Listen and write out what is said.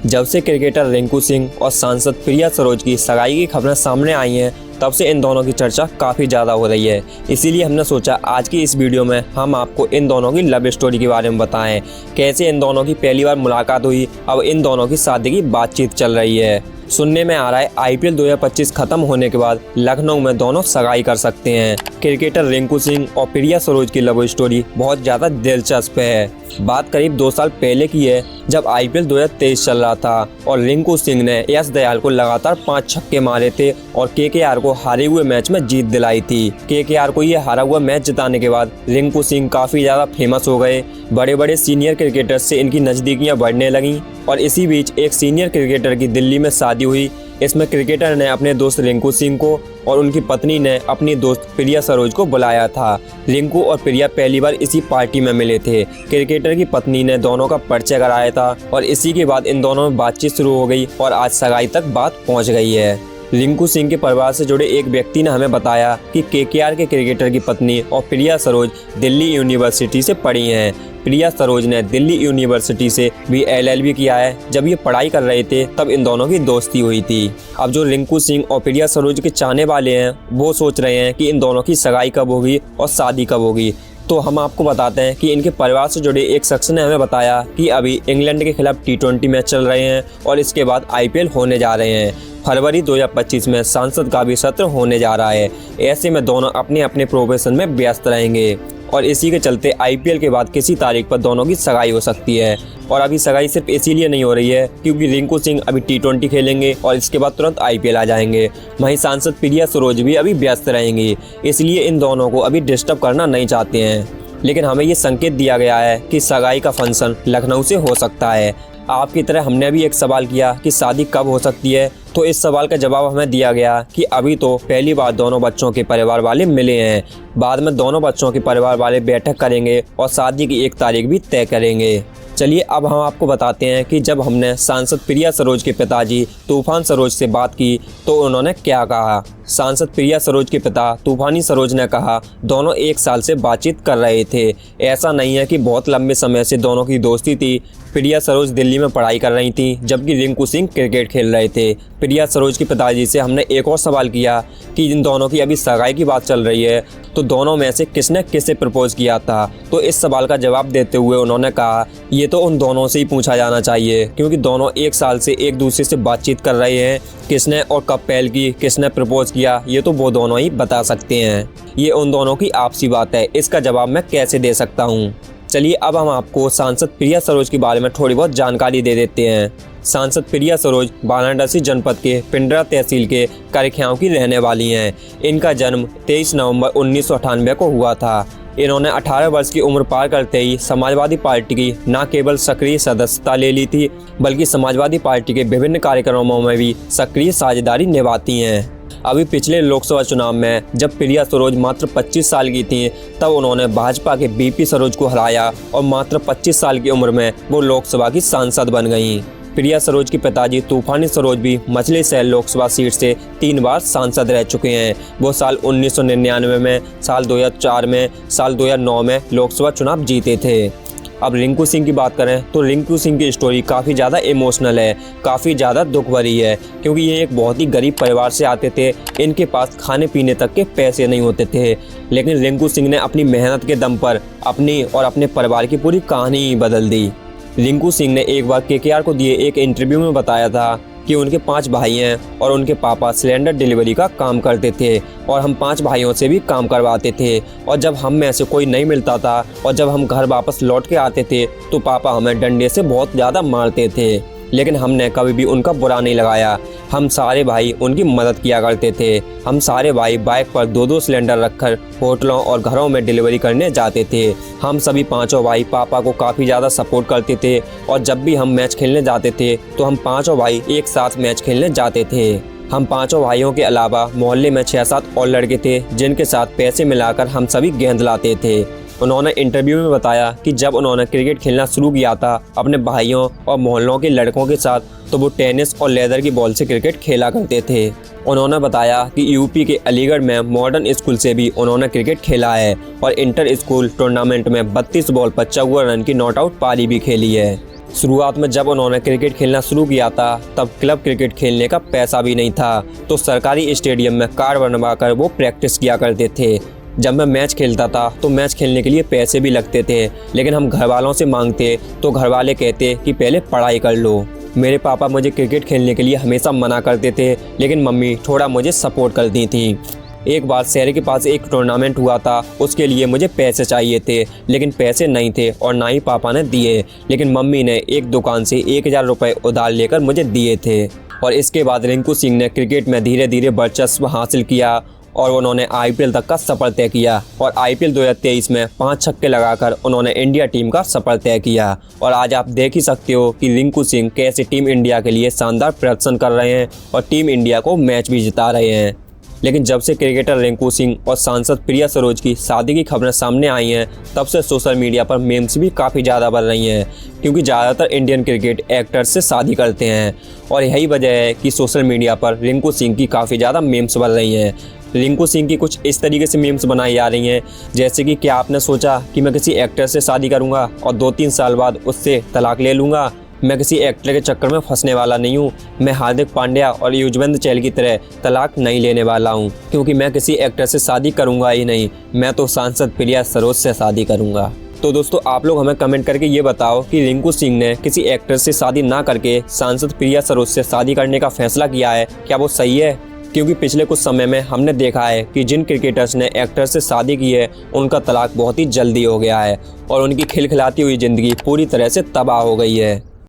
जब से क्रिकेटर रिंकू सिंह और सांसद प्रिया सरोज की सगाई की खबरें सामने आई हैं, तब से इन दोनों की चर्चा काफ़ी ज़्यादा हो रही है। इसीलिए हमने सोचा आज की इस वीडियो में हम आपको इन दोनों की लव स्टोरी के बारे में बताएं। कैसे इन दोनों की पहली बार मुलाकात हुई, अब इन दोनों की शादी की बातचीत चल रही है। सुनने में आ रहा है IPL 2025 खत्म होने के बाद लखनऊ में दोनों सगाई कर सकते हैं। क्रिकेटर रिंकू सिंह और प्रिया सरोज की लव स्टोरी बहुत ज़्यादा दिलचस्प है। बात करीब 2 साल पहले की है, जब IPL 2023 चल रहा था और रिंकू सिंह ने यश दयाल को लगातार 5 छक्के मारे थे और KKR को हारे हुए मैच में जीत दिलाई थी। KKR को ये हारा हुआ मैच जिताने के बाद रिंकू सिंह काफ़ी ज़्यादा फेमस हो गए। बड़े बड़े सीनियर क्रिकेटर्स से इनकी नज़दीकियाँ बढ़ने लगीं और इसी बीच एक सीनियर क्रिकेटर की दिल्ली में शादी हुई। इसमें क्रिकेटर ने अपने दोस्त रिंकू सिंह को और उनकी पत्नी ने अपनी दोस्त प्रिया सरोज को बुलाया था। रिंकू और प्रिया पहली बार इसी पार्टी में मिले थे। क्रिकेटर की पत्नी ने दोनों का परिचय कराया था और इसी के बाद इन दोनों में बातचीत शुरू हो गई और आज सगाई तक बात पहुंच गई है। रिंकू सिंह के परिवार से जुड़े एक व्यक्ति ने हमें बताया कि KKR के क्रिकेटर की पत्नी और प्रिया सरोज दिल्ली यूनिवर्सिटी से पढ़ी हैं। प्रिया सरोज ने दिल्ली यूनिवर्सिटी से भी LLB किया है। जब ये पढ़ाई कर रहे थे तब इन दोनों की दोस्ती हुई थी। अब जो रिंकू सिंह और प्रिया सरोज के चाहने वाले हैं वो सोच रहे हैं कि इन दोनों की सगाई कब होगी और शादी कब होगी। तो हम आपको बताते हैं कि इनके परिवार से जुड़े एक शख्स ने हमें बताया कि अभी इंग्लैंड के खिलाफ T20 मैच चल रहे हैं और इसके बाद IPL होने जा रहे हैं। फरवरी 2025 में संसद का भी सत्र होने जा रहा है। ऐसे में दोनों अपने अपने प्रोफेशन में व्यस्त रहेंगे और इसी के चलते IPL के बाद किसी तारीख पर दोनों की सगाई हो सकती है। और अभी सगाई सिर्फ इसीलिए नहीं हो रही है क्योंकि रिंकू सिंह अभी T20 खेलेंगे और इसके बाद तुरंत IPL आ जाएंगे। वहीं सांसद प्रिया सरोज भी अभी व्यस्त रहेंगी, इसलिए इन दोनों को अभी डिस्टर्ब करना नहीं चाहते हैं। लेकिन हमें ये संकेत दिया गया है कि सगाई का फंक्शन लखनऊ से हो सकता है। आपकी तरह हमने भी एक सवाल किया कि शादी कब हो सकती है, तो इस सवाल का जवाब हमें दिया गया कि अभी तो पहली बार दोनों बच्चों के परिवार वाले मिले हैं। बाद में दोनों बच्चों के परिवार वाले बैठक करेंगे और शादी की एक तारीख भी तय करेंगे। चलिए अब हम आपको बताते हैं कि जब हमने सांसद प्रिया सरोज के पिताजी तूफान सरोज से बात की तो उन्होंने क्या कहा। सांसद प्रिया सरोज के पिता तूफानी सरोज ने कहा, दोनों 1 साल से बातचीत कर रहे थे। ऐसा नहीं है कि बहुत लंबे समय से दोनों की दोस्ती थी। प्रिया सरोज दिल्ली में पढ़ाई कर रही थी जबकि रिंकू सिंह क्रिकेट खेल रहे थे। प्रिया सरोज के पिताजी से हमने एक और सवाल किया कि इन दोनों की अभी सगाई की बात चल रही है तो दोनों में से किसने किसे प्रपोज किया था। तो इस सवाल का जवाब देते हुए उन्होंने कहा, ये तो उन दोनों से ही पूछा जाना चाहिए क्योंकि दोनों 1 साल से एक दूसरे से बातचीत कर रहे हैं। किसने और कब पहल की, किसने प्रपोज किया, ये तो वो दोनों ही बता सकते हैं। ये उन दोनों की आपसी बात है, इसका जवाब मैं कैसे दे सकता हूँ। चलिए अब हम आपको सांसद प्रिया सरोज के बारे में थोड़ी बहुत जानकारी दे देते हैं। सांसद प्रिया सरोज वाराणसी जनपद के पिंडरा तहसील के करख्याव की रहने वाली हैं। इनका जन्म 23 नवंबर 1998 को हुआ था। इन्होंने 18 वर्ष की उम्र पार करते ही समाजवादी पार्टी की न केवल सक्रिय सदस्यता ले ली थी बल्कि समाजवादी पार्टी के विभिन्न कार्यक्रमों में भी सक्रिय साझेदारी निभाती हैं। अभी पिछले लोकसभा चुनाव में जब प्रिया सरोज मात्र 25 साल की थीं तब उन्होंने भाजपा के BP सरोज को हराया और मात्र 25 साल की उम्र में वो लोकसभा की सांसद बन गईं। प्रिया सरोज के पिताजी तूफानी सरोज भी मछली शहर लोकसभा सीट से 3 बार सांसद रह चुके हैं। वो साल 1999 में, साल 2004 में, साल 2009 में लोकसभा चुनाव जीते थे। अब रिंकू सिंह की बात करें तो रिंकू सिंह की स्टोरी काफ़ी ज़्यादा इमोशनल है, काफ़ी ज़्यादा दुख भरी है क्योंकि ये एक बहुत ही गरीब परिवार से आते थे। इनके पास खाने पीने तक के पैसे नहीं होते थे, लेकिन रिंकू सिंह ने अपनी मेहनत के दम पर अपनी और अपने परिवार की पूरी कहानी ही बदल दी। रिंकू सिंह ने एक बार KKR को दिए एक इंटरव्यू में बताया था कि उनके 5 भाई हैं और उनके पापा सिलेंडर डिलीवरी का काम करते थे और हम 5 भाइयों से भी काम करवाते थे। और जब हम में से कोई नहीं मिलता था और जब हम घर वापस लौट के आते थे तो पापा हमें डंडे से बहुत ज़्यादा मारते थे, लेकिन हमने कभी भी उनका बुरा नहीं लगाया। हम सारे भाई उनकी मदद किया करते थे। हम सारे भाई बाइक पर 2-2 सिलेंडर रखकर होटलों और घरों में डिलीवरी करने जाते थे। हम सभी 5 भाई पापा को काफ़ी ज़्यादा सपोर्ट करते थे और जब भी हम मैच खेलने जाते थे तो हम 5 भाई एक साथ मैच खेलने जाते थे। हम 5 भाइयों के अलावा मोहल्ले में 6-7 और लड़के थे जिनके साथ पैसे मिलाकर हम सभी गेंद लाते थे। उन्होंने इंटरव्यू में बताया कि जब उन्होंने क्रिकेट खेलना शुरू किया था अपने भाइयों और मोहल्लों के लड़कों के साथ तो वो टेनिस और लेदर की बॉल से क्रिकेट खेला करते थे। उन्होंने बताया कि यूपी के अलीगढ़ में मॉडर्न स्कूल से भी उन्होंने क्रिकेट खेला है और इंटर स्कूल टूर्नामेंट में 32 बॉल पर 54 रन की नॉट आउट पारी भी खेली है। शुरुआत में जब उन्होंने क्रिकेट खेलना शुरू किया था तब क्लब क्रिकेट खेलने का पैसा भी नहीं था, तो सरकारी स्टेडियम में कार्ड बनवाकर वो प्रैक्टिस किया करते थे। जब मैं मैच खेलता था तो मैच खेलने के लिए पैसे भी लगते थे, लेकिन हम घर वालों से मांगते तो घर वाले कहते कि पहले पढ़ाई कर लो। मेरे पापा मुझे क्रिकेट खेलने के लिए हमेशा मना करते थे, लेकिन मम्मी थोड़ा मुझे सपोर्ट करती थी। एक बार शहर के पास एक टूर्नामेंट हुआ था, उसके लिए मुझे पैसे चाहिए थे, लेकिन पैसे नहीं थे और ना ही पापा ने दिए, लेकिन मम्मी ने एक दुकान से 1000 रुपये उधार लेकर मुझे दिए थे। और इसके बाद रिंकू सिंह ने क्रिकेट में धीरे धीरे वर्चस्व हासिल किया और उन्होंने IPL तक का सफ़र तय किया और IPL 2023 में 5 छक्के लगाकर उन्होंने इंडिया टीम का सफ़र तय किया। और आज आप देख ही सकते हो कि रिंकू सिंह कैसे टीम इंडिया के लिए शानदार प्रदर्शन कर रहे हैं और टीम इंडिया को मैच भी जिता रहे हैं। लेकिन जब से क्रिकेटर रिंकू सिंह और सांसद प्रिया सरोज की शादी की खबरें सामने आई हैं, तब से सोशल मीडिया पर मेम्स भी काफ़ी ज़्यादा बढ़ रही हैं, क्योंकि ज़्यादातर इंडियन क्रिकेट एक्टर्स से शादी करते हैं और यही वजह है कि सोशल मीडिया पर रिंकू सिंह की काफ़ी ज़्यादा मेम्स बढ़ रही हैं। रिंकू सिंह की कुछ इस तरीके से मीम्स बनाई जा रही हैं, जैसे कि क्या आपने सोचा कि मैं किसी एक्टर से शादी करूंगा और 2-3 साल बाद उससे तलाक ले लूँगा। मैं किसी एक्टर के चक्कर में फंसने वाला नहीं हूँ। मैं हार्दिक पांड्या और युजवेंद्र चहल की तरह तलाक नहीं लेने वाला हूँ, क्योंकि मैं किसी एक्टर से शादी करूँगा ही नहीं, मैं तो सांसद प्रिया सरोज से शादी करूँगा। तो दोस्तों, आप लोग हमें कमेंट करके ये बताओ कि रिंकू सिंह ने किसी एक्टर से शादी ना करके सांसद प्रिया सरोज से शादी करने का फैसला किया है, क्या वो सही है? क्योंकि पिछले कुछ समय में हमने देखा है कि जिन क्रिकेटर्स ने एक्टर से शादी की है उनका तलाक बहुत ही जल्दी हो गया है और उनकी खिलखिलाती हुई ज़िंदगी पूरी तरह से तबाह हो गई है।